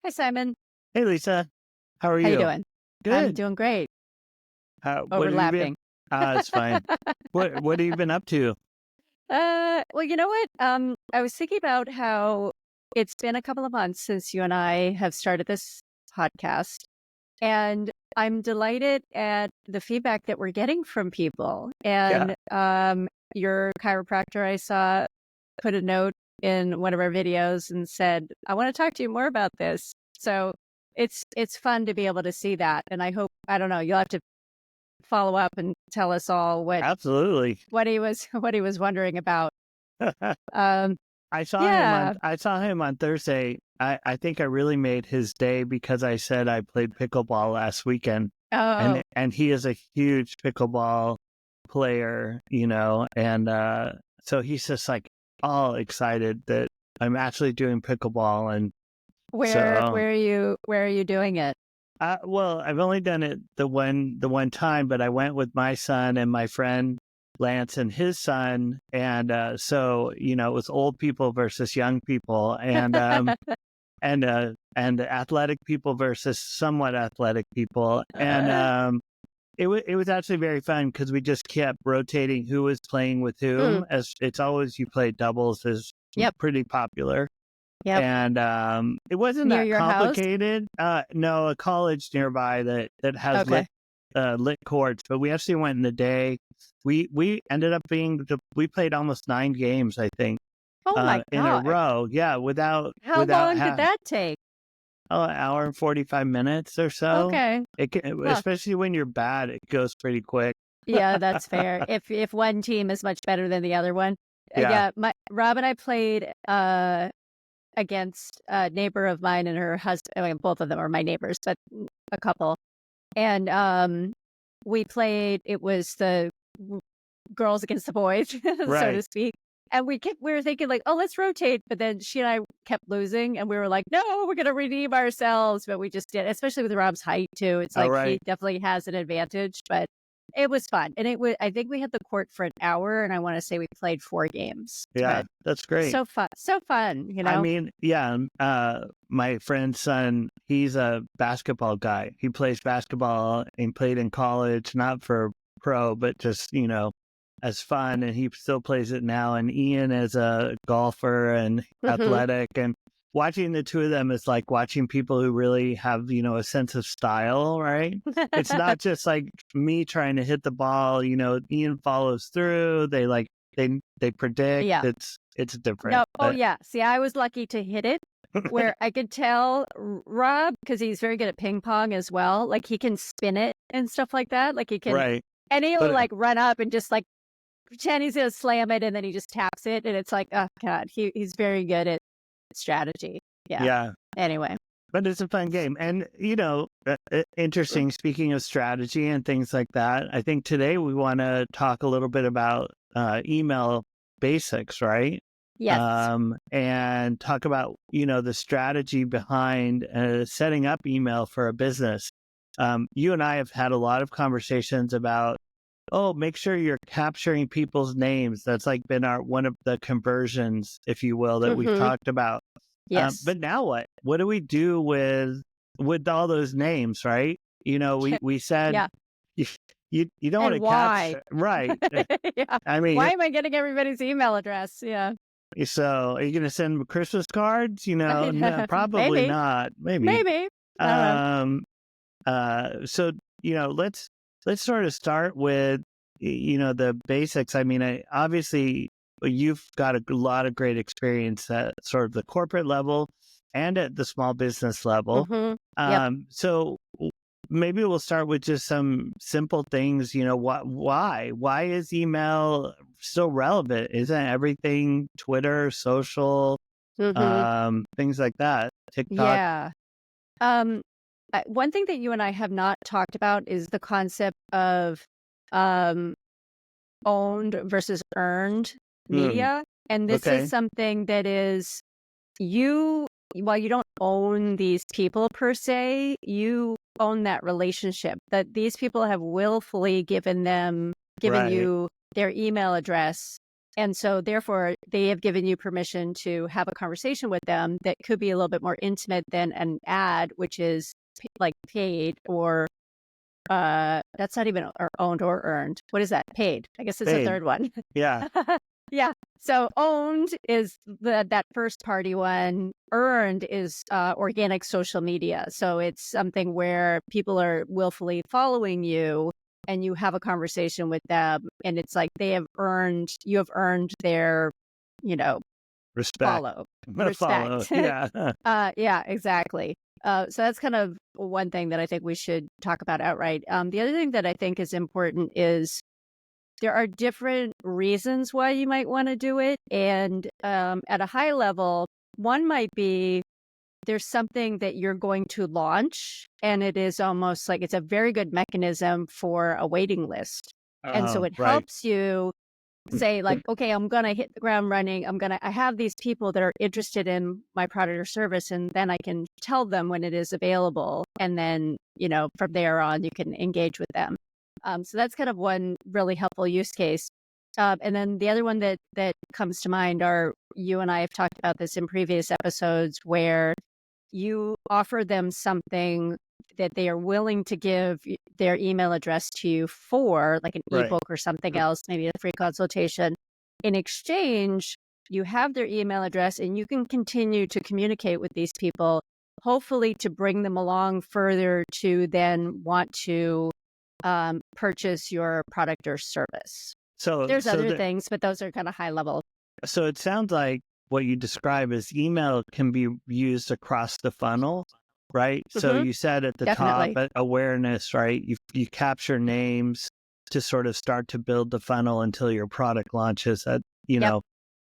Hi, Simon. Hey Lisa, how are How you you? doing? I'm Good. doing great. What have you been? Overlapping. It's fine. What have you been up to? Well, you know what? I was thinking about how it's been a couple of months since you and I have started this podcast, and I'm delighted at the feedback that we're getting from people. Yeah, And your chiropractor I saw put a note in one of our videos and said, "I want to talk to you more about this." So it's fun to be able to see that, and I don't know, you'll have to follow up and tell us all absolutely. what he was what he was wondering about. Um, yeah. I saw him on Thursday. I think I really made his day because I said I played pickleball last weekend, Oh, and he is a huge pickleball player, and so he's just like all excited that I'm actually doing pickleball, and where so. where are you doing it? Well, I've only done it the one time, but I went with my son and my friend Lance and his son, and so it was old people versus young people, and athletic people versus somewhat athletic people, and Uh, it was actually very fun because we just kept rotating who was playing with mm, whom. As it's always you play doubles is yep, pretty popular. yep. And it wasn't Near that your house? complicated. No, a college nearby that has Okay. lit courts, but we actually went in the day. We ended up we played almost 9 games, I think, Oh my in a God. row. Yeah, How without long did that take? an hour and 45 minutes or so. Okay. Huh. Especially when you're bad, it goes pretty quick. Yeah, that's fair. If one team is much better than the other one. Yeah, Yeah, my Rob and I played against a neighbor of mine and her husband. I mean, both of them are my neighbors, but a couple. And we played. It was the girls against the boys, so to right. speak. And we were thinking like, oh, let's rotate. But then she and I kept losing, and we were like, no, we're gonna redeem ourselves. But we just did, especially with Rob's height too. It's All like he right. definitely has an advantage, but it was fun. And it was. I think we had the court for an hour, and I want to say we played 4 games. Yeah, But that's great. so fun, you I know. mean, yeah, my friend's son, he's a basketball guy. He plays basketball and played in college, not for pro, but just, as fun. And he still plays it now. And Ian is a golfer and Hmm. athletic. And watching the two of them is like watching people who really have, a sense of style, right? It's not just like me trying to hit the ball, Ian follows through. They predict. Yeah. It's different. No, oh yeah. See, I was lucky to hit it where I could tell Rob, because he's very good at ping pong as well. Like he can spin it and stuff like that. Like he can, Right. and he'll But like run up and just like pretend he's gonna slam it, and then he just taps it, and it's like, oh God, he's very good at strategy. Yeah. yeah, Anyway. but it's a fun game. And, interesting, speaking of strategy and things like that, I think today we want to talk a little bit about email basics, right? Yes. And talk about, the strategy behind setting up email for a business. You and I have had a lot of conversations about, oh, make sure you're capturing people's names. That's like been one of the conversions, if you will, that we've Hmm. talked about. Yes. But now what? What do we do with all those names, right? We said Yeah. you you don't want And to why? capture, right? Yeah. I mean, Why am I getting everybody's email address? Yeah. so are you going to send them Christmas cards? No, probably Maybe. not. Maybe. Maybe. I don't know. Um. So let's sort of start with the basics. I mean, obviously you've got a lot of great experience at sort of the corporate level and at the small business level. Mhm. Yep. So maybe we'll start with just some simple things. Why is email still relevant? Isn't everything Twitter, social, Mhm. things like that, TikTok? Yeah. Um, one thing that you and I have not talked about is the concept of um, owned versus earned Hmm. media. And this is Okay. something that is you, while you don't own these people per se, you own that relationship that these people have willfully given Right. you their email address And so therefore they have given you permission to have a conversation with them that could be a little bit more intimate than an ad, which is like paid or that's not even or owned or earned. What is that? Paid. I guess it's a Paid. third one. Yeah. Yeah. So owned is that first party one. Earned is organic social media. So it's something where people are willfully following you and you have a conversation with them and it's like you have earned their, Respect. follow. Respect. Yeah. Yeah, exactly. So that's kind of one thing that I think we should talk about outright. The other thing that I think is important is there are different reasons why you might want to do it. And at a high level, one might be there's something that you're going to launch, and it is almost like it's a very good mechanism for a waiting list. And so it Right. helps you say like, okay, I'm going to hit the ground running. I have these people that are interested in my product or service, and then I can tell them when it is available. And then, from there on, you can engage with them. So that's kind of one really helpful use case. And then the other one that comes to mind are, you and I have talked about this in previous episodes, where you offer them something that they are willing to give their email address to you for, like an Right. ebook or something else, maybe a free consultation. In exchange, you have their email address and you can continue to communicate with these people, hopefully to bring them along further to then want to purchase your product or service. So There's other things, but those are kind of high level. So it sounds like what you describe is email can be used across the funnel, right? So you said at the Definitely. top, awareness, right? You capture names to sort of start to build the funnel until your product launches.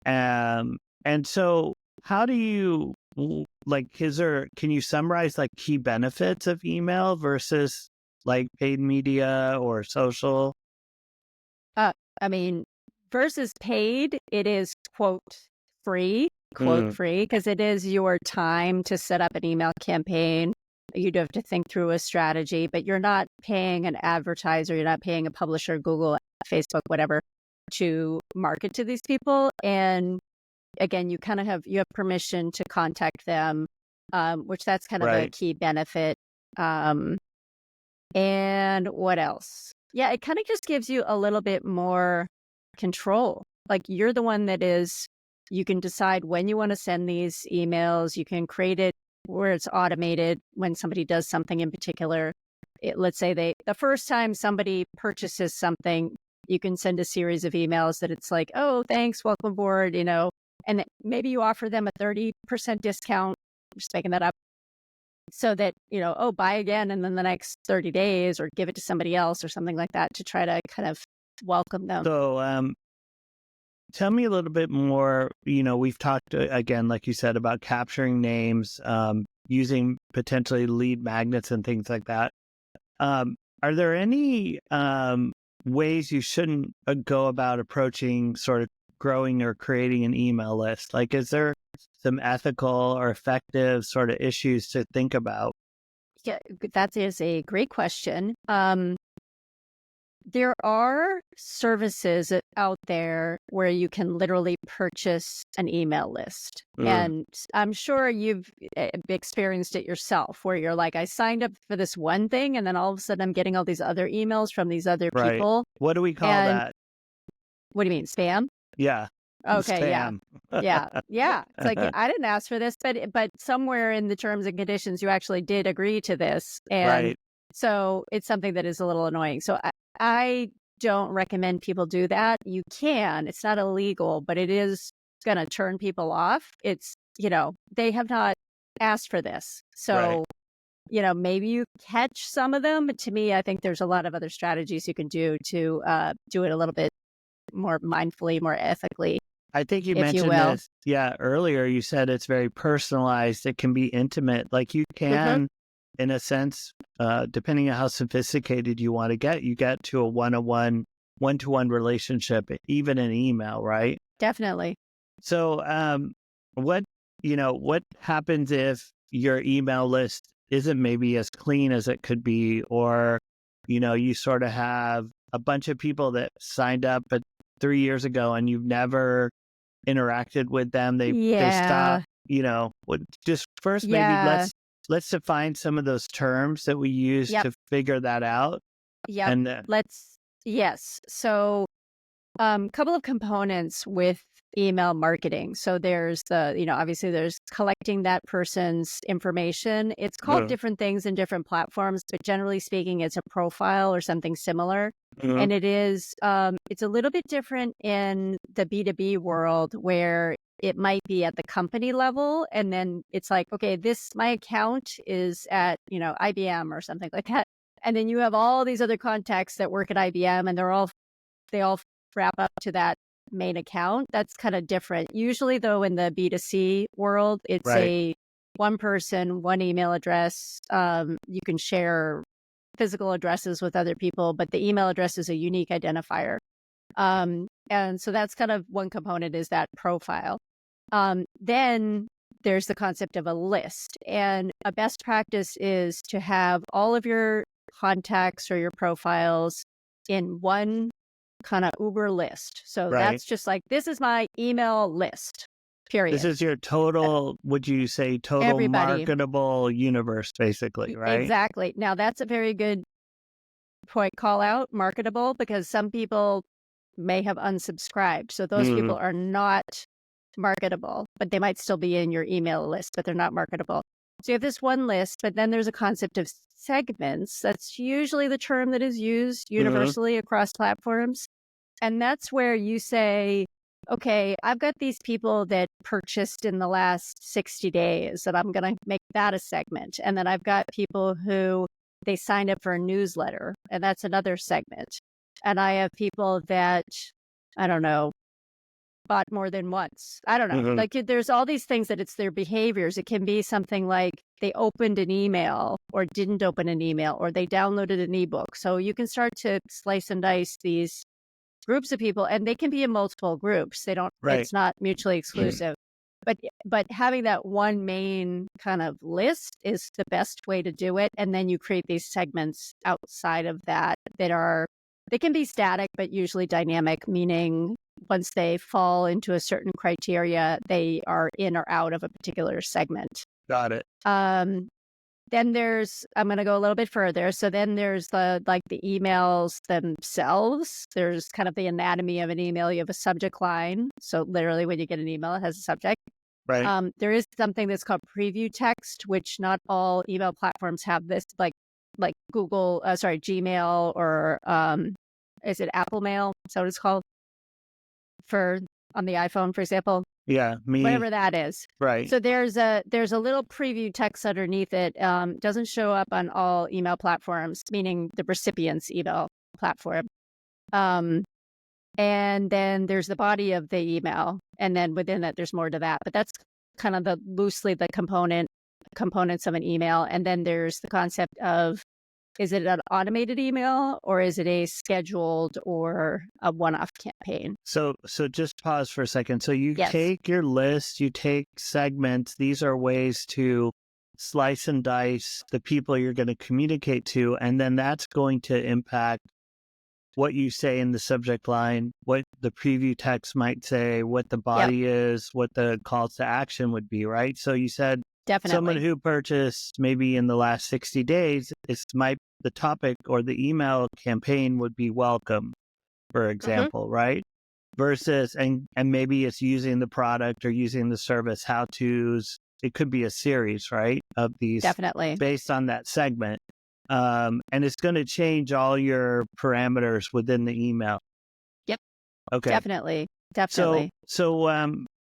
And so how do you can you summarize like key benefits of email versus like paid media or social? I mean, versus paid, it is quote free, because it is your time to set up an email campaign. You'd have to think through a strategy, but you're not paying an advertiser, you're not paying a publisher, Google, Facebook, whatever, to market to these people. And again, you have permission to contact them, which that's kind of a key benefit. And what else? Yeah, it kind of just gives you a little bit more control. Like you're the one you can decide when you want to send these emails. You can create it where it's automated when somebody does something in particular. Let's say the first time somebody purchases something, you can send a series of emails that it's like, oh, thanks, welcome aboard, and maybe you offer them a 30% discount. I'm just making that up. So that, buy again and then the next 30 days or give it to somebody else or something like that to try to kind of welcome them. So tell me a little bit more. We've talked again, like you said, about capturing names, using potentially lead magnets and things like that. Are there any ways you shouldn't go about approaching sort of growing or creating an email list? Like, is there some ethical or effective sort of issues to think about? Yeah, that is a great question. There are services out there where you can literally purchase an email list. And I'm sure you've experienced it yourself, where you're like, I signed up for this one thing, and then all of a sudden I'm getting all these other emails from these other people. What do we call that? What do you mean, spam? Yeah. Okay, spam. yeah. It's like, I didn't ask for this, but somewhere in the terms and conditions, you actually did agree to this. And so it's something that is a little annoying. So I don't recommend people do that. You can, it's not illegal, but it is going to turn people off. It's, they have not asked for this. So, maybe you catch some of them. But to me, I think there's a lot of other strategies you can do to do it a little bit more mindfully, more ethically. I think you mentioned this. Yeah. Earlier you said it's very personalized. It can be intimate. Like you can, in a sense, depending on how sophisticated you want to get to a one-to-one relationship, even in email, right? Definitely. So what happens if your email list isn't maybe as clean as it could be, or, you sort of have a bunch of people that signed up, but 3 years ago and you've never interacted with them, they Yeah. stopped, just first maybe Yeah. let's define some of those terms that we use Yep. to figure that out. Yep. And Yes. So, couple of components with email marketing. So there's obviously there's collecting that person's information. It's called different things in different platforms, but generally speaking, it's a profile or something similar. And it's a little bit different in the B2B world where it might be at the company level. And then it's like, okay, my account is at, IBM or something like that. And then you have all these other contacts that work at IBM and they all wrap up to that main account. That's kind of different. Usually though, in the B2C world, it's Right. a one person, one email address. You can share physical addresses with other people, but the email address is a unique identifier. And so that's kind of one component, is that profile. Then there's the concept of a list. And a best practice is to have all of your contacts or your profiles in one kind of Uber list. So Right. that's just like, this is my email list, period. This is your total, would you say, total Everybody. marketable universe, basically, right? Exactly. Now, that's a very good point, call out, marketable, because some people may have unsubscribed. So those people are not marketable, but they might still be in your email list, but they're not marketable. So you have this one list, but then there's a concept of segments. That's usually the term that is used universally across platforms. And that's where you say, okay, I've got these people that purchased in the last 60 days, and I'm going to make that a segment. And then I've got people who they signed up for a newsletter, and that's another segment. And I have people that, I don't know, bought more than once. I don't know. Like there's all these things that it's their behaviors. It can be something like they opened an email or didn't open an email, or they downloaded an ebook. So you can start to slice and dice these groups of people, and they can be in multiple groups. They don't, Right. It's not mutually exclusive. But having that one main kind of list is the best way to do it. And then you create these segments outside of that they can be static, but usually dynamic, meaning once they fall into a certain criteria, they are in or out of a particular segment. Got it. Then I'm going to go a little bit further. So then there's the emails themselves. There's kind of the anatomy of an email. You have a subject line. So literally when you get an email, it has a subject. Right. There is something that's called preview text, which not all email platforms have this, like Google, Gmail, or is it Apple Mail? Is that what it's called? On the iPhone, for example. Yeah, Whatever that is. Right. So there's a little preview text underneath it. Doesn't show up on all email platforms, meaning the recipient's email platform. And then there's the body of the email, and then within that there's more to that. But that's kind of loosely the components of an email. And then there's the concept of, is it an automated email or is it a scheduled or a one-off campaign? So just pause for a second. So you Yes. take your list, you take segments. These are ways to slice and dice the people you're going to communicate to, and then that's going to impact what you say in the subject line, what the preview text might say, what the body is, what the calls to action would be, right? So you said Definitely. someone who purchased maybe in the last 60 days, the topic or the email campaign would be welcome, for example, right? Versus, and maybe it's using the product or using the service, how-tos. It could be a series, right, of these Definitely. based on that segment. And it's going to change all your parameters within the email. Yep. Okay. Definitely. So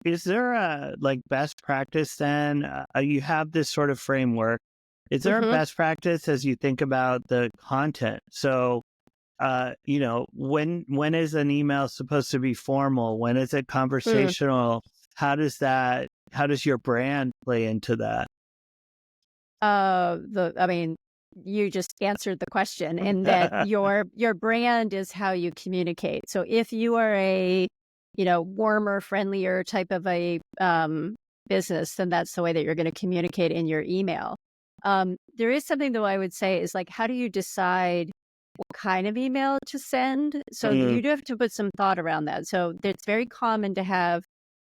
is there a best practice then? You have this sort of framework. Is there a best practice as you think about the content? So, when is an email supposed to be formal? When is it conversational? How does your brand play into that? You just answered the question in that your brand is how you communicate. So if you are a, warmer, friendlier type of a business, then that's the way that you're going to communicate in your email. There is something though I would say is how do you decide what kind of email to send. So Mm, you do have to put some thought around that. So it's very common to have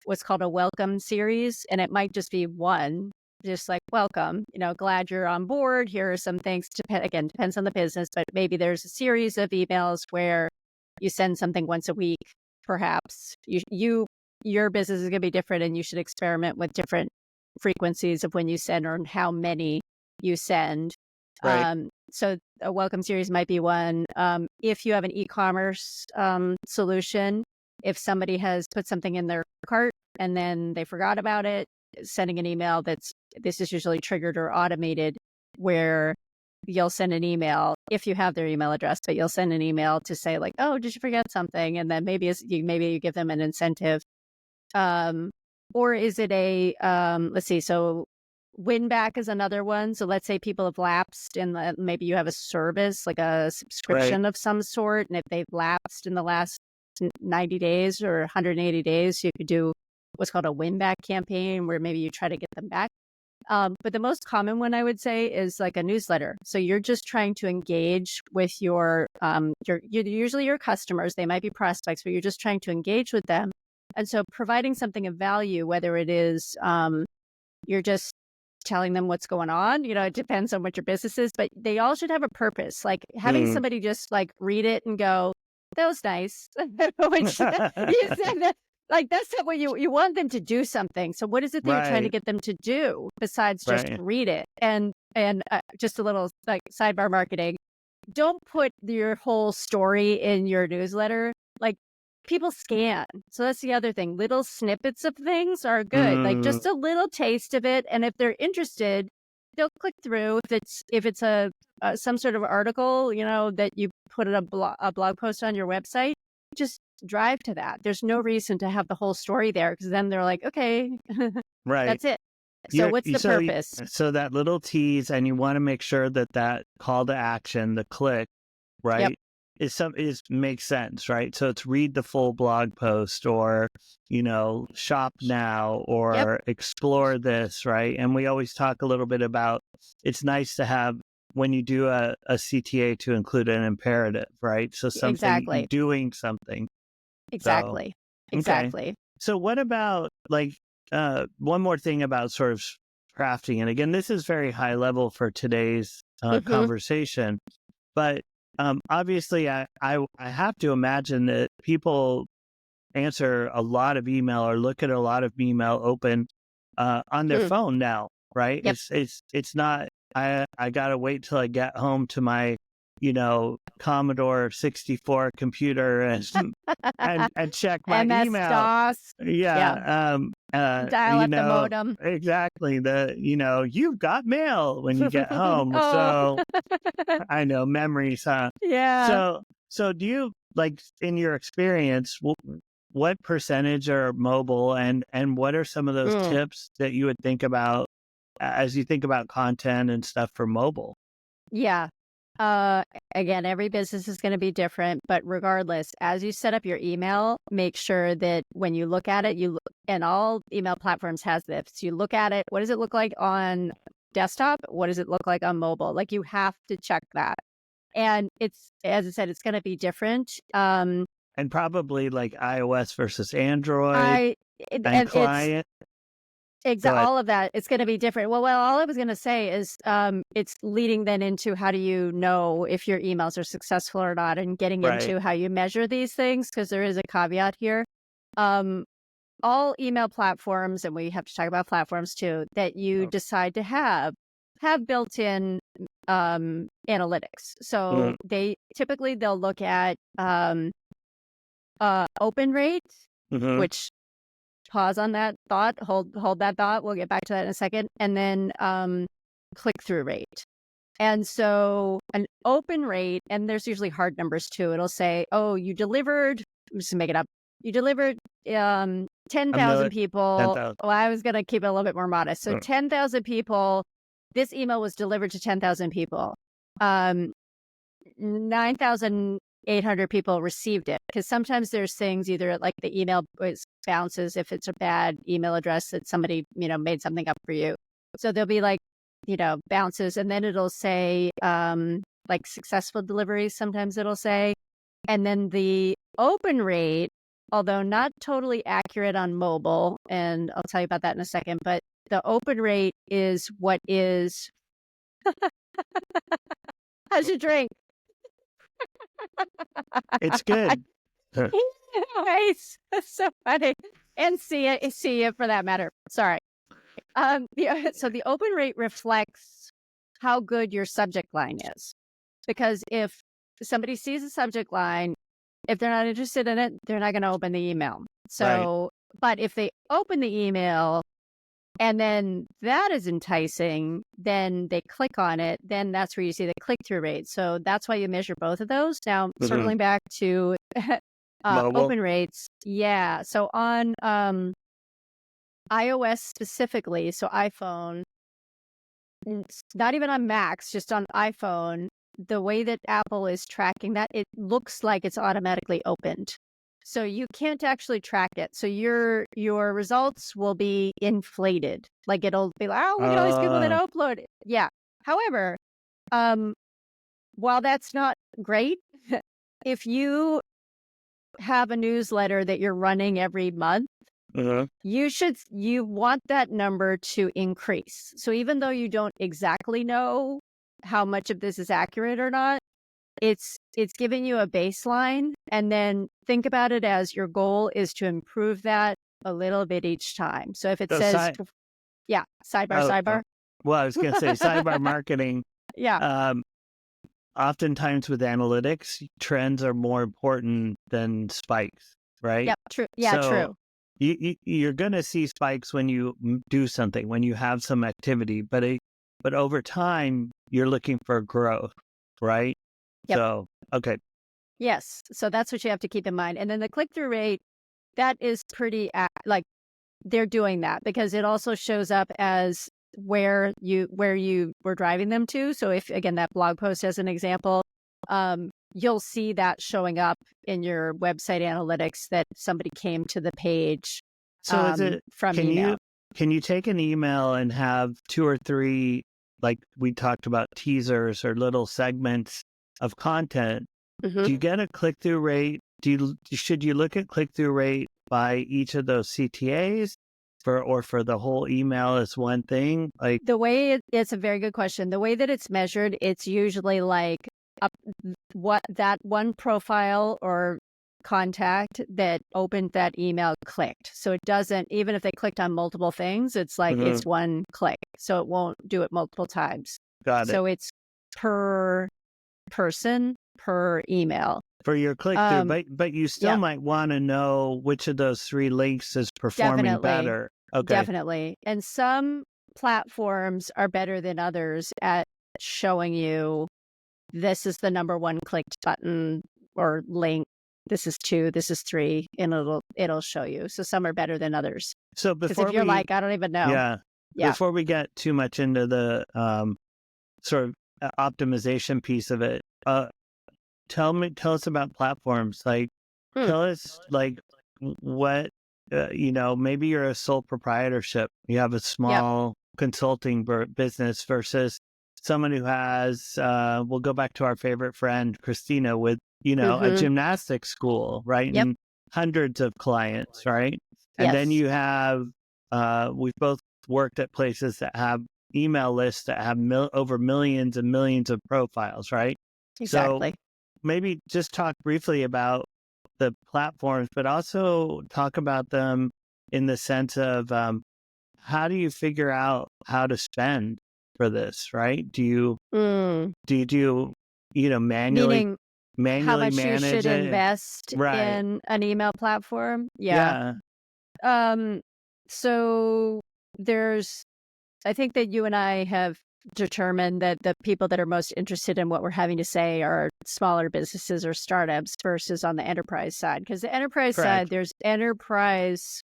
what's called a welcome series, and it might just be one, just like welcome, glad you're on board. Here are some things. Again, depends on the business, but maybe there's a series of emails where you send something once a week. Perhaps your business is going to be different, and you should experiment with different frequencies of when you send or how many you send. right. So a welcome series might be one. If you have an e-commerce solution, if somebody has put something in their cart and then they forgot about it, sending an email this is usually triggered or automated, where you'll send an email if you have their email address, but you'll send an email to say like, oh, did you forget something? And then maybe you give them an incentive. Or is it let's see, so win back is another one. So let's say people have lapsed and maybe you have a service, like a Right. subscription of some sort. And if they've lapsed in the last 90 days or 180 days, you could do what's called a win back campaign where maybe you try to get them back. But the most common one I would say is like a newsletter. So you're just trying to engage with usually your customers. They might be prospects, but you're just trying to engage with them. And so providing something of value, whether it is you're just telling them what's going on, it depends on what your business is, but they all should have a purpose. Like having Mm. somebody just like read it and go, that was nice. Which you said that, like, that's not what you want them to do something. So what is it that you're trying to Right. get them to do besides just Right. read it? And just a little like sidebar marketing. Don't put your whole story in your newsletter. Like people scan. So that's the other thing. Little snippets of things are good. Like Mm, just a little taste of it. And if they're interested, they'll click through. If it's a some sort of article, that you put in a blog post on your website, just drive to that. There's no reason to have the whole story there because then they're like, okay, right. that's it. So You're what's the purpose? so that little tease, and you want to make sure that call to action, the click, Yep, right, is makes sense, right? So it's read the full blog post, or shop now, yep, or explore this, right? And we always talk a little bit about it's nice to have when you do a CTA to include an imperative, right? So something exactly, doing something. So exactly, okay. exactly. So what about like one more thing about sort of crafting? And again, this is very high level for today's Hmm. conversation, but obviously I have to imagine that people answer a lot of email or look at a lot of email open on their phone now, right? Yep. It's not I gotta wait till I get home to my Commodore 64 computer and check my MS email. DOS. Yeah. Yeah, Dial up the modem. exactly. You've got mail when you get home. Oh, So I know memories, huh? yeah. So do you like in your experience, what percentage are mobile, and what are some of those Mm, tips that you would think about as you think about content and stuff for mobile? yeah. Uh, Again, every business is going to be different, but regardless, as you set up your email, make sure that when you look at it, and all email platforms has this. You look at it. What does it look like on desktop? What does it look like on mobile? Like you have to check that. And it's, as I said, it's going to be different. And probably like iOS versus Android I and and it's client. Go ahead. all of that. It's going to be different. Well, all I was going to say is, it's leading then into how do you know if your emails are successful or not, and getting Right. into how you measure these things because there is a caveat here. Um, all email platforms, and we have to talk about platforms too, that you Oh. decide to have built-in analytics. Mm, So they'll look at open rate, mhm. which pause on that thought, hold that thought. We'll get back to that in a second. And then click-through rate. And so an open rate, and there's usually hard numbers too. It'll say, oh, you delivered, I'm just gonna make it up. You delivered A 10,000 million, people. 10,000. Well, I was gonna keep it a little bit more modest. So 10,000 people, this email was delivered to 10,000 people. 9,800 people received it, because sometimes there's things either like the email bounces if it's a bad email address that somebody made something up for you. So there'll be like bounces, and then it'll say like successful deliveries, sometimes it'll say. And then the open rate, although not totally accurate on mobile, and I'll tell you about that in a second, but the open rate is what is. How's your drink? It's good. Nice. That's so funny. And see it for that matter. Sorry. So the open rate reflects how good your subject line is. Because if somebody sees a subject line, if they're not interested in it, they're not going to open the email. So, but if they open the email and then that is enticing, then they click on it, then that's where you see the click-through rate. So that's why you measure both of those. Now, circling back to open rates. Yeah. So on iOS specifically, so iPhone, not even on Macs, just on iPhone, the way that Apple is tracking that, it looks like it's automatically opened. So you can't actually track it. So your results will be inflated. Like it'll be like, oh, look at all these people that upload it. Yeah. However, while that's not great, if you have a newsletter that you're running every month, you want that number to increase. So even though you don't exactly know how much of this is accurate or not, it's giving you a baseline, and then think about it as your goal is to improve that a little bit each time. So if it says, sidebar. Well, I was going to say sidebar marketing. Yeah. Oftentimes with analytics, trends are more important than spikes, right? Yep. True. Yeah. So true. You're going to see spikes when you do something, when you have some activity, but over time, you're looking for growth, right? Yep. So, okay. Yes. So that's what you have to keep in mind. And then the click-through rate, that is pretty, like they're doing that because it also shows up as where you were driving them to. So if, again, that blog post as an example, you'll see that showing up in your website analytics that somebody came to the page. So is it from email. Can you take an email and have 2 or 3, like we talked about, teasers or little segments of content? Do you get a click-through rate? Should you look at click-through rate by each of those CTAs for the whole email as one thing? Like the way it's a very good question. The way that it's measured, it's usually like what that one profile or contact that opened that email clicked. So it doesn't, even if they clicked on multiple things, it's like it's one click. So it won't do it multiple times. Got it. So it's per person per email. For your click-through, but you still might want to know which of those 3 links is performing better. Okay. Definitely. And some platforms are better than others at showing you this is the number 1 clicked button or link. This is 2, this is 3, and it'll show you. So some are better than others. So before if you're like, I don't even know. Yeah. Before we get too much into the sort of optimization piece of it, tell us about platforms. Like, tell us like what maybe you're a sole proprietorship. You have a small consulting business versus someone who has. We'll go back to our favorite friend Christina with a gymnastics school, right? And hundreds of clients, right? And then you have. We've both worked at places that have email lists that have over millions and millions of profiles, right? Exactly. So maybe just talk briefly about the platforms, but also talk about them in the sense of how do you figure out how to spend for this, right? Do you manually how much manage you should it? invest in an email platform? Yeah. So I think that you and I have determined that the people that are most interested in what we're having to say are smaller businesses or startups versus on the enterprise side. Because the enterprise side, there's enterprise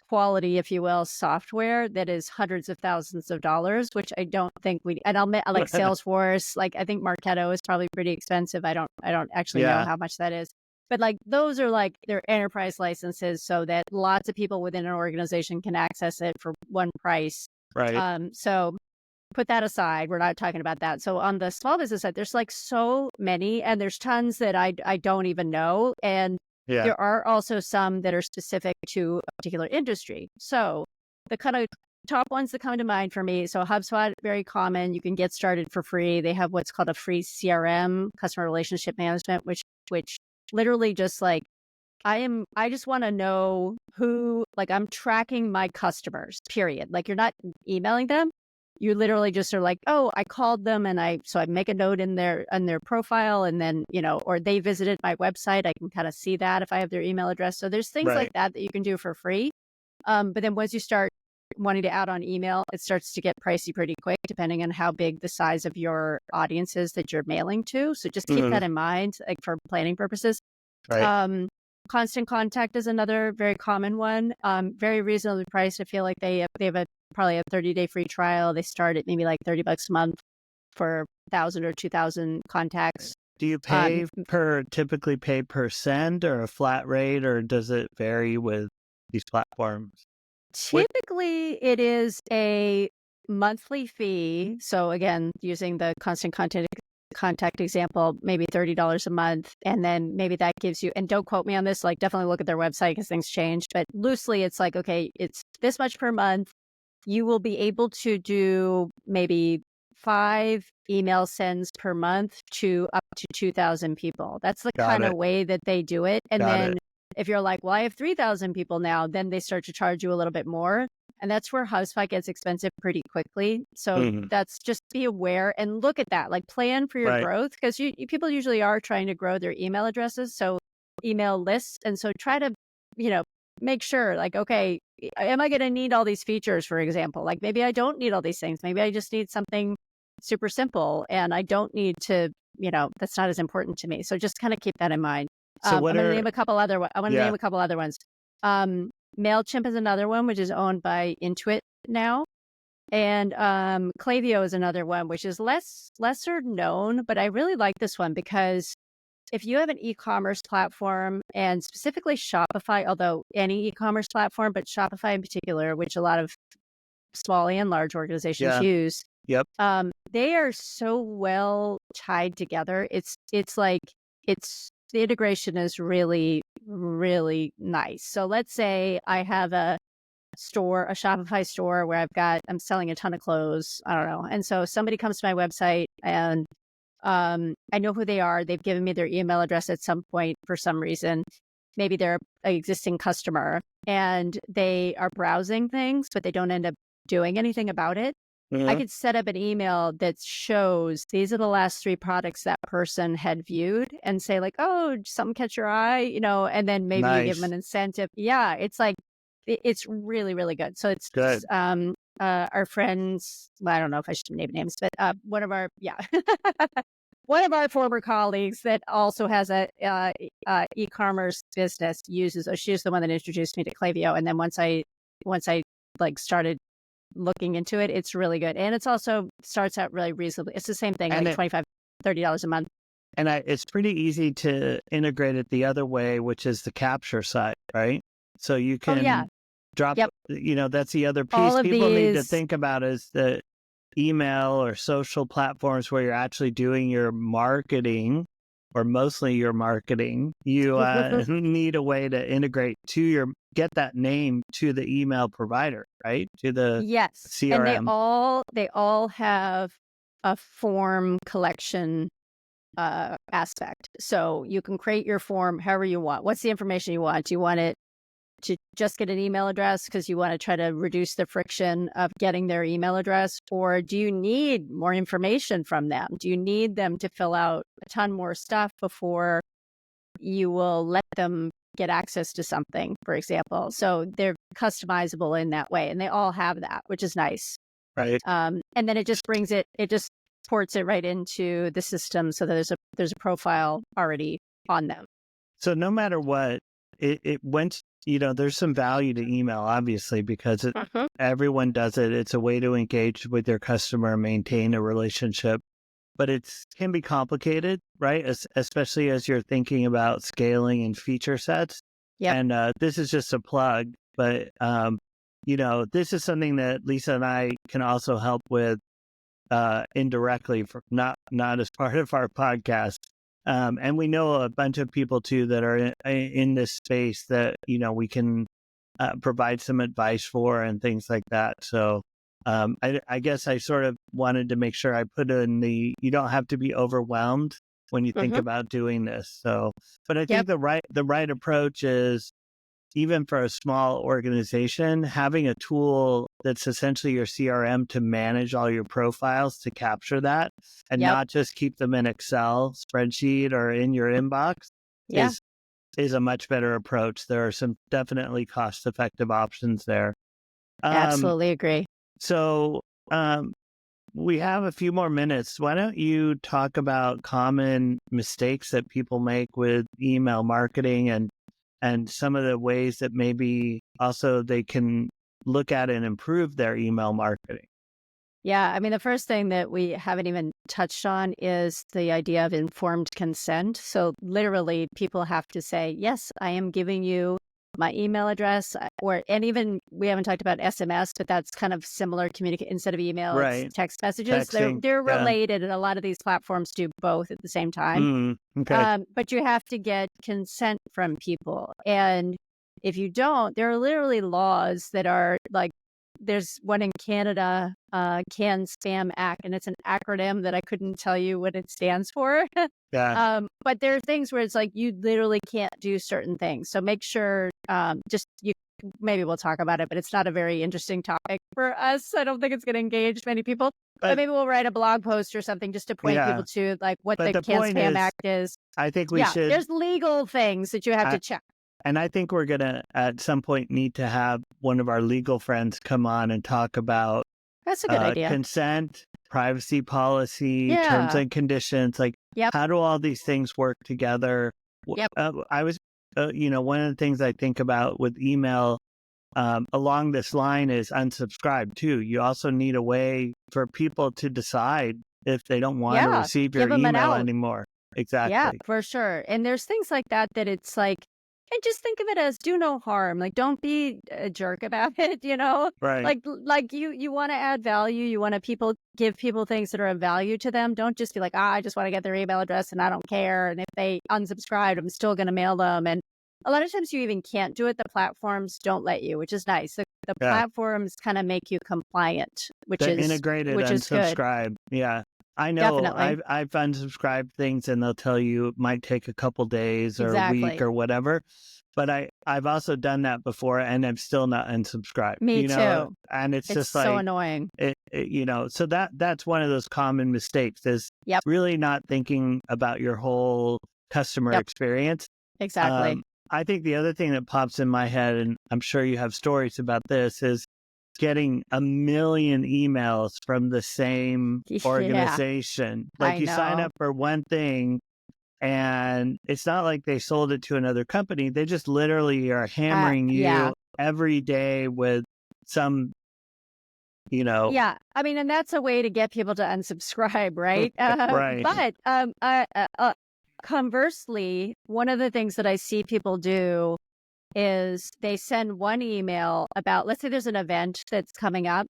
quality, if you will, software that is hundreds of thousands of dollars, which I don't think and I'll like Salesforce, like I think Marketo is probably pretty expensive. I don't actually know how much that is. But like those are like their enterprise licenses so that lots of people within an organization can access it for one price. Right. So put that aside. We're not talking about that. So on the small business side, there's like so many, and there's tons that I don't even know. And Yeah. there are also some that are specific to a particular industry. So the kind of top ones that come to mind for me. So HubSpot, very common. You can get started for free. They have what's called a free CRM, customer relationship management, which literally just like I just want to know who, like I'm tracking my customers, period. Like you're not emailing them. You literally just are like, oh, I called them and I make a note in their profile, and then, or they visited my website. I can kind of see that if I have their email address. So there's things like Right. that you can do for free. But then once you start wanting to add on email, it starts to get pricey pretty quick, depending on how big the size of your audience is that you're mailing to. So just keep Mhm. that in mind, like for planning purposes. Right. Um, Constant Contact is another very common one. Very reasonably priced. I feel like they have probably a 30-day free trial. They start at maybe like $30 a month for 1,000 or 2,000 contacts. Do you typically pay per send or a flat rate, or does it vary with these platforms? What? Typically, it is a monthly fee. So again, using the Constant Contact example, maybe $30 a month. And then maybe that gives you, and don't quote me on this, like definitely look at their website because things change. But loosely, it's like, okay, it's this much per month. You will be able to do maybe 5 email sends per month to up to 2,000 people. That's the Got kind of it. way that they do it. And Got it. then if you're like, well, I have 3,000 people now, then they start to charge you a little bit more. And that's where HubSpot gets expensive pretty quickly. So Mhm. that's just be aware and look at that, like plan for your Right. growth, because people usually are trying to grow their email addresses. So email lists. And so try to, you know, make sure like, okay, am I going to need all these features, for example? Like maybe I don't need all these things. Maybe I just need something super simple and I don't need to, that's not as important to me. So just kind of keep that in mind. So I'm what going to are name a couple other I want to yeah. name a couple other ones. MailChimp is another one, which is owned by Intuit now. And Klaviyo is another one, which is lesser known, but I really like this one because if you have an e-commerce platform, and specifically Shopify, although any e-commerce platform, but Shopify in particular, which a lot of small and large organizations Yeah. use, Yep. they are so well tied together. It's like the integration is really, really nice. So let's say I have a Shopify store where I'm selling a ton of clothes. I don't know. And so somebody comes to my website and I know who they are. They've given me their email address at some point for some reason. Maybe they're an existing customer and they are browsing things, but they don't end up doing anything about it. I Mhm. could set up an email that shows these are the last 3 products that person had viewed and say like, oh, did something catch your eye, and then maybe you give them Nice. an incentive. Yeah, it's like, it's really, really good. So it's Good. our friends, well, I don't know if I should name names, but one of our, yeah, one of our former colleagues that also has a e-commerce business she's the one that introduced me to Klaviyo. And then once I like started looking into it, it's really good. And it's also starts out really reasonably. It's the same thing, And like it $25-$30 a month. it's pretty easy to integrate it the other way, which is the capture side, right? So you Oh yeah. can drop, Yep. that's the other All piece of people need to these. think about is the email or social platforms where you're actually doing your marketing or mostly your marketing. You need a way to integrate get that name to the email provider, right? To the Yes. And they CRM. all have a form collection aspect. So you can create your form however you want. What's the information you want? Do you want it to just get an email address because you want to try to reduce the friction of getting their email address? Or do you need more information from them? Do you need them to fill out a ton more stuff before you will let them get access to something, for example? So they're customizable in that way. And they all have that, which is nice. Right. And then it just ports it right into the system so that there's a profile already on them. So no matter what, it went, there's some value to email, obviously, because Mhm. everyone does it. It's a way to engage with their customer, maintain a relationship, but it can be complicated, right? Especially as you're thinking about scaling and feature sets. Yep. And this is just a plug, but, this is something that Lisa and I can also help with indirectly, for not as part of our podcast. And we know a bunch of people too that are in this space that we can provide some advice for and things like that. So I guess I sort of wanted to make sure I put in you don't have to be overwhelmed when you think about doing this. So, but I think the right approach is, even for a small organization, having a tool that's essentially your CRM to manage all your profiles, to capture that and not just keep them in Excel spreadsheet or in your inbox is a much better approach. There are some definitely cost-effective options there. Absolutely agree. So we have a few more minutes. Why don't you talk about common mistakes that people make with email marketing and some of the ways that maybe also they can look at and improve their email marketing? Yeah, I mean, the first thing that we haven't even touched on is the idea of informed consent. So literally, people have to say, yes, I am giving you my email address, and even we haven't talked about SMS, but that's kind of similar communicate. Instead of email, it's text messages. Texting, they're related, and a lot of these platforms do both at the same time. But you have to get consent from people. And if you don't, there are literally laws that are like, there's one in Canada, CAN Spam Act, and it's an acronym that I couldn't tell you what it stands for. But there are things where it's like you literally can't do certain things. So make sure, maybe we'll talk about it, but it's not a very interesting topic for us. I don't think it's going to engage many people. But maybe we'll write a blog post or something just to point people to like what the CAN Spam Act is. I think we should. There's legal things that you have to check. And I think we're going to, at some point, need to have one of our legal friends come on and talk about that's a good idea. Consent, privacy policy, terms and conditions. Like, how do all these things work together? I was, one of the things I think about with email along this line is unsubscribe too. You also need a way for people to decide if they don't want to receive your email anymore. Exactly. Yeah, for sure. And there's things like that it's like, and just think of it as do no harm. Like, don't be a jerk about it, Right. Like you want to add value. You want to give people things that are of value to them. Don't just be like, I just want to get their email address and I don't care. And if they unsubscribe, I'm still going to mail them. And a lot of times you even can't do it. The platforms don't let you, which is nice. The platforms kind of make you compliant, They're integrated unsubscribe. Yeah. I know. Definitely. I've unsubscribed things and they'll tell you it might take a couple days or a week or whatever. But I've also done that before and I'm still not unsubscribed. Me too. And it's just like so annoying. So that's one of those common mistakes is really not thinking about your whole customer experience. Exactly. I think the other thing that pops in my head, and I'm sure you have stories about this, is getting a million emails from the same organization. Like you sign up for one thing and it's not like they sold it to another company. They just literally are hammering you every day with some, Yeah. I mean, and that's a way to get people to unsubscribe, right? Right. But conversely, one of the things that I see people do is they send one email about, let's say there's an event that's coming up,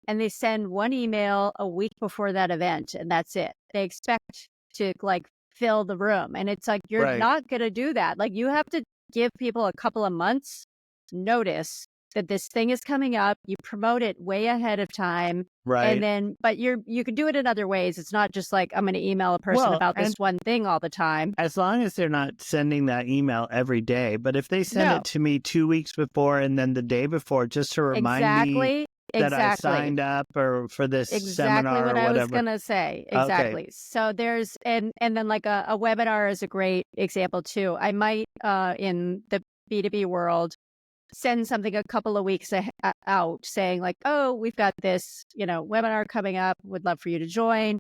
and they send one email a week before that event, and that's it. They expect to like fill the room. And it's like, you're not going to do that. Like, you have to give people a couple of months notice that this thing is coming up. You promote it way ahead of time. Right. And then, but you can do it in other ways. It's not just like, I'm going to email a person about this one thing all the time. As long as they're not sending that email every day. But if they send it to me 2 weeks before and then the day before, just to remind me that I signed up or for this seminar or whatever. Exactly what I was going to say. Exactly. Okay. So there's, and then like a webinar is a great example too. I might, in the B2B world, send something a couple of weeks out saying like, oh, we've got this, webinar coming up. Would love for you to join.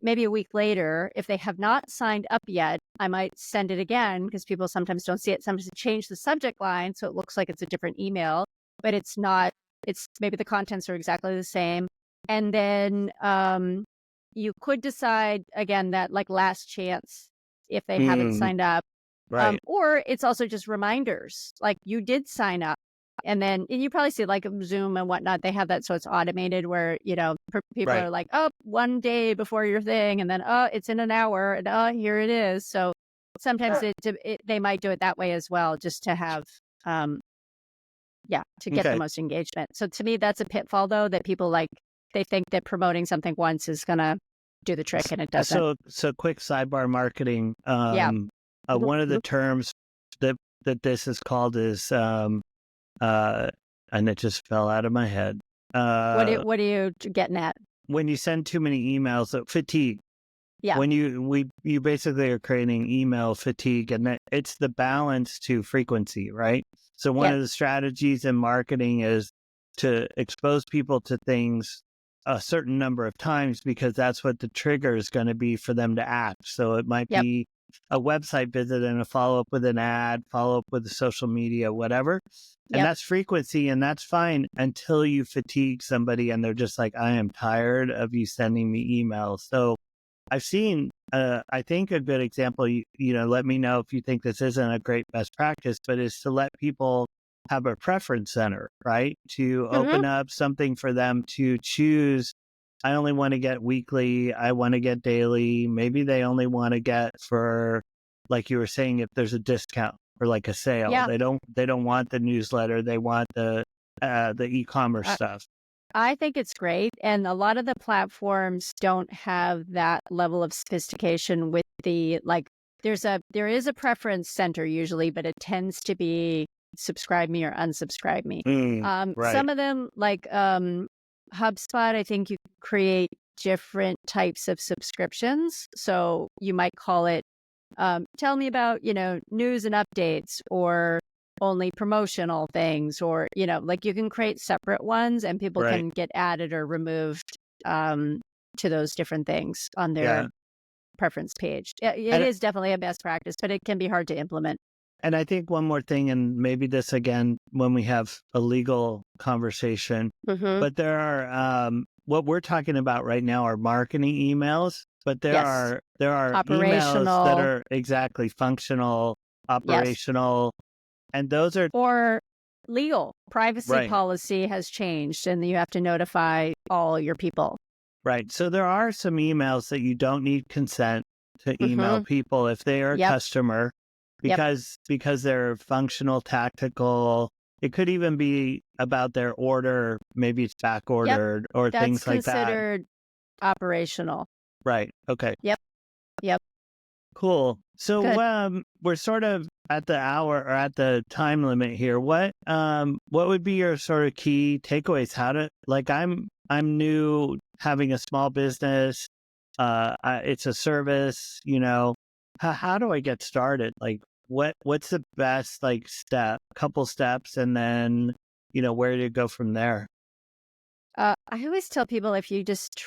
Maybe a week later, if they have not signed up yet, I might send it again because people sometimes don't see it. Sometimes change the subject line so it looks like it's a different email, but it's not. It's maybe the contents are exactly the same. And then you could decide, again, that like last chance if they haven't signed up. Right. Or it's also just reminders. Like, you did sign up. and you probably see like Zoom and whatnot. They have that so it's automated where people Right. are like, oh, 1 day before your thing, and then oh, it's in an hour, and oh, here it is. So sometimes they might do it that way as well, just to have to get the Okay. most engagement. So to me, that's a pitfall though, that people like they think that promoting something once is gonna do the trick, and it doesn't. So quick sidebar marketing. Yeah. One of the terms that this is called is and it just fell out of my head. What are you getting at? When you send too many emails, fatigue. Yeah. When you basically are creating email fatigue, and it's the balance to frequency, right? So one of the strategies in marketing is to expose people to things a certain number of times, because that's what the trigger is going to be for them to act. So it might be a website visit and a follow-up with an ad, follow-up with the social media, whatever. And that's frequency, and that's fine until you fatigue somebody and they're just like, I am tired of you sending me emails. So I've seen, I think a good example, let me know if you think this isn't a great best practice, but is to let people have a preference center, right? To open up something for them to choose. I only want to get weekly. I want to get daily. Maybe they only want to get for, like you were saying, if there's a discount or like a sale. Yeah. They don't want the newsletter. They want the e-commerce stuff. I think it's great. And a lot of the platforms don't have that level of sophistication with the, like, there is a preference center usually, but it tends to be subscribe me or unsubscribe me. Right. Some of them, like HubSpot, I think you create different types of subscriptions. So you might call it, tell me about, news and updates, or only promotional things, or, like you can create separate ones and people can get added or removed to those different things on their preference page. It is definitely a best practice, but it can be hard to implement. And I think one more thing, and maybe this again, when we have a legal conversation, but there are, what we're talking about right now are marketing emails, but there are emails that are exactly functional, operational, and those are, or legal. Privacy policy has changed and you have to notify all your people. Right. So there are some emails that you don't need consent to email people if they are a customer, because they're functional, tactical. It could even be about their order. Maybe it's back ordered or things like that. That's considered operational. Right. Okay. Yep. Cool. So we're sort of at the hour or at the time limit here. What would be your sort of key takeaways? I'm new, having a small business. It's a service, how do I get started? Like what's the best couple steps, and then, where do you go from there? I always tell people, if you just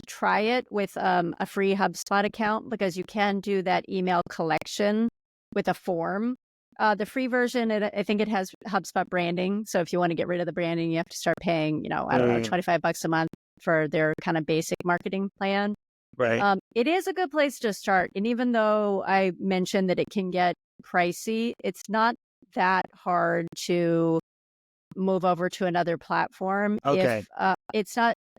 try it with a free HubSpot account, because you can do that email collection with a form. The free version, I think it has HubSpot branding. So if you want to get rid of the branding, you have to start paying, I don't know, $25 a month for their kind of basic marketing plan. Right. It is a good place to start. And even though I mentioned that it can get pricey, it's not that hard to move over to another platform. Okay. If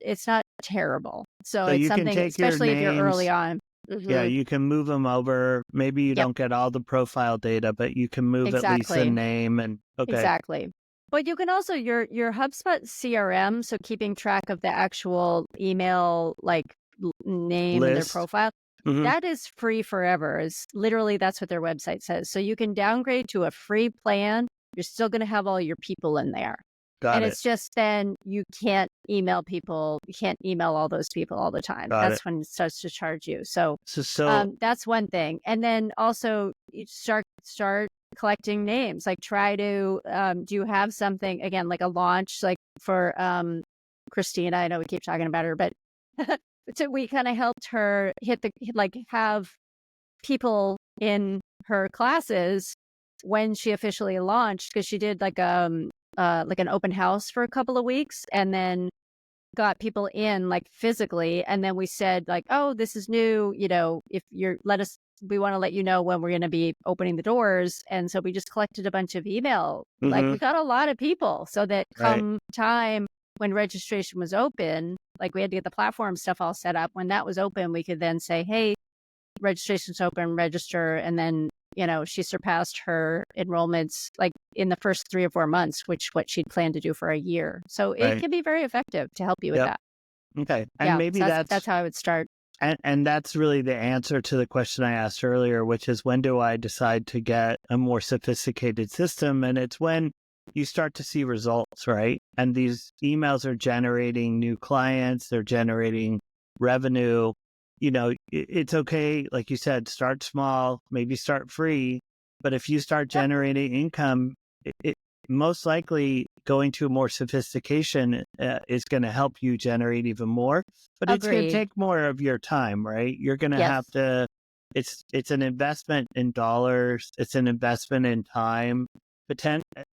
it's not terrible. So you it's can something, take especially your if you're early names. on. Yeah, you can move them over. Maybe you don't get all the profile data, but you can move at least the name. And Exactly. But you can also, your HubSpot CRM, so keeping track of the actual email name and their profile, that is free forever. Literally, that's what their website says. So you can downgrade to a free plan. You're still going to have all your people in there. It's just then you can't email people. You can't email all those people all the time. That's when it starts to charge you. So that's one thing. And then also you start collecting names. Like try to, do you have something, again, like a launch, like for Christina? I know we keep talking about her, but so we kind of helped her have people in her classes when she officially launched, because she did like an open house for a couple of weeks, and then got people in physically, and then we said oh, this is new, if you're let us we want to let you know when we're going to be opening the doors. And so we just collected a bunch of email. Like we got a lot of people so that come time when registration was open, like we had to get the platform stuff all set up. When that was open, we could then say, hey, registration's open, register. And then, she surpassed her enrollments like in the first 3 or 4 months, which what she'd planned to do for a year. So it can be very effective to help you with that. Okay. And maybe so that's how I would start. And that's really the answer to the question I asked earlier, which is when do I decide to get a more sophisticated system? And it's when you start to see results, right? And these emails are generating new clients, they're generating revenue. It's okay, like you said, start small, maybe start free. But if you start generating income, it most likely going to more sophistication is going to help you generate even more. But it's going to take more of your time, right? You're going to have to, it's an investment in dollars. It's an investment in time.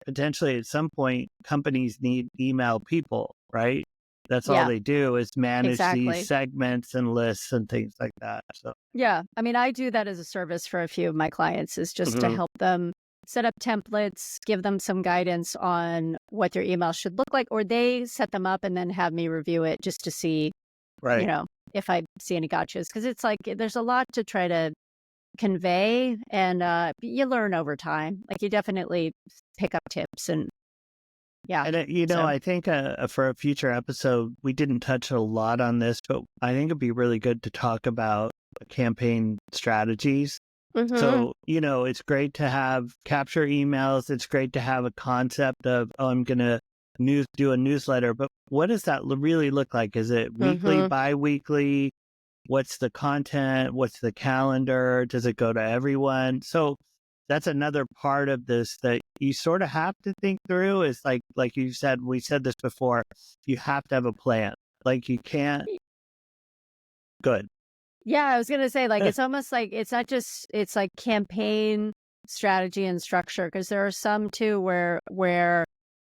Potentially at some point, companies need email people, right? That's all they do is manage these segments and lists and things like that. So yeah, I mean, I do that as a service for a few of my clients, is just to help them set up templates, give them some guidance on what their email should look like, or they set them up and then have me review it just to see, if I see any gotchas. Because it's like there's a lot to try to convey, and you learn over time. Like you definitely pick up tips and And I think for a future episode, we didn't touch a lot on this, but I think it'd be really good to talk about campaign strategies. So, it's great to capture emails. It's great to have a concept of, I'm going to do a newsletter, but what does that really look like? Is it weekly, bi-weekly? What's the content? What's the calendar? Does it go to everyone? So that's another part of this that you sort of have to think through is like you said, we said this before, you have to have a plan. Like you can't. Good. Yeah, I was going to say, like, it's almost like it's not just, it's like campaign strategy and structure, because there are some too where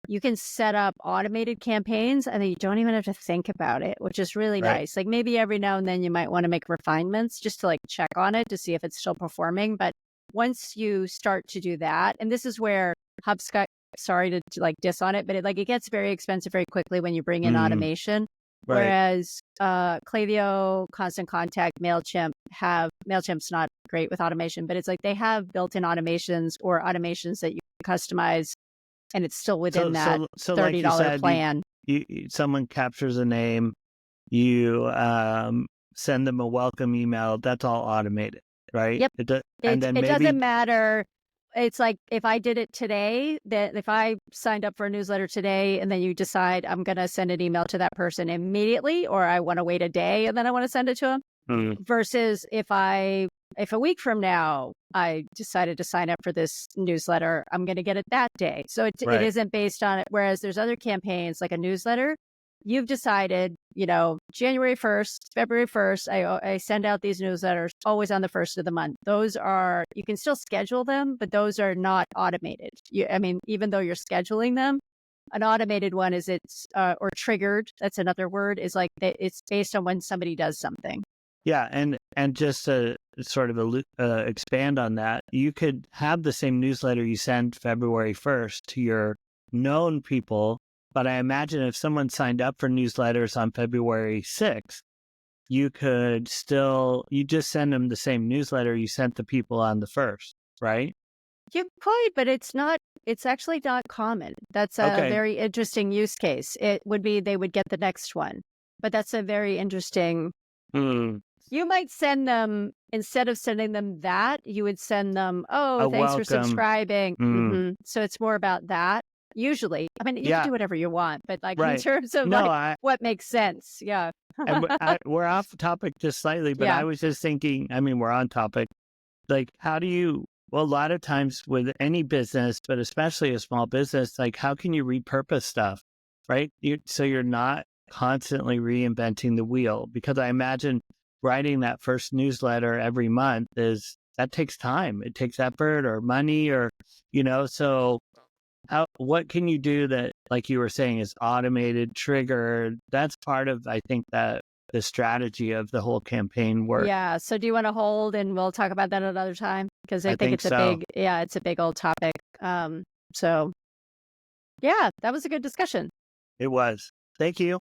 you can set up automated campaigns and then you don't even have to think about it, which is really nice. Like maybe every now and then you might want to make refinements just to like check on it to see if it's still performing. But once you start to do that, and this is where HubSpot, sorry to like diss on it, but it gets very expensive very quickly when you bring in automation. Whereas Klaviyo, Constant Contact, MailChimp's not great with automation, but it's like they have built-in automations or automations that you customize, and it's still within that $30 like you said, plan. Someone captures a name, you send them a welcome email. That's all automated, right? Yep. It doesn't matter. It's like if I did it today, that if I signed up for a newsletter today and then you decide I'm going to send an email to that person immediately, or I want to wait a day and then I want to send it to them, versus if a week from now I decided to sign up for this newsletter, I'm going to get it that day. So it isn't based on it. Whereas there's other campaigns like a newsletter, you've decided, January 1st, February 1st, I send out these newsletters always on the 1st of the month. Those are, you can still schedule them, but those are not automated. Even though you're scheduling them, an automated one is or triggered. That's another word, is like it's based on when somebody does something. Yeah. And just to sort of expand on that, you could have the same newsletter you send February 1st to your known people. But I imagine if someone signed up for newsletters on February 6th, you just send them the same newsletter you sent the people on the 1st, right? You could, but it's actually not common. That's a very interesting use case. It would be, they would get the next one, but that's a very interesting, you might send them, instead of sending them that, you would send them, thanks for subscribing. So it's more about that. Usually, I mean, you can do whatever you want, but like in terms of what makes sense. Yeah. And we're off topic just slightly, but I was just thinking, I mean, we're on topic. Like, a lot of times with any business, but especially a small business, like how can you repurpose stuff, right? So you're not constantly reinventing the wheel, because I imagine writing that first newsletter every month that takes time. It takes effort or money or, so what can you do that, like you were saying, is automated, triggered? That's part of, I think, that the strategy of the whole campaign work. Yeah. So do you want to hold and we'll talk about that another time? Because I I think think it's a so. it's a big old topic. So yeah, that was a good discussion. It was. Thank you.